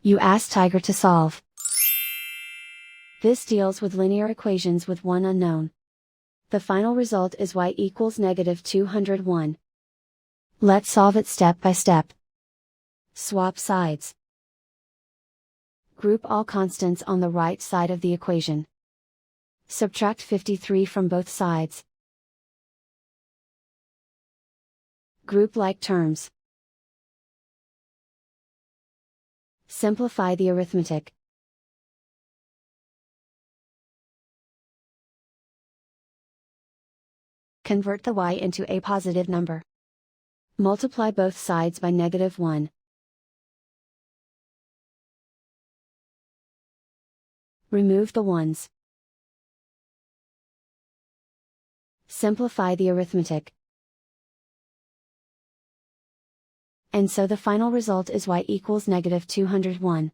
You ask Tiger to solve. This deals with linear equations with one unknown. The final result is y equals -201. Let's solve it step by step. Swap sides. Group all constants on the right side of the equation. Subtract 53 from both sides. Group like terms. Simplify the arithmetic. Convert the y into a positive number. Multiply both sides by -1. Remove the ones. Simplify the arithmetic. And so the final result is y equals -201.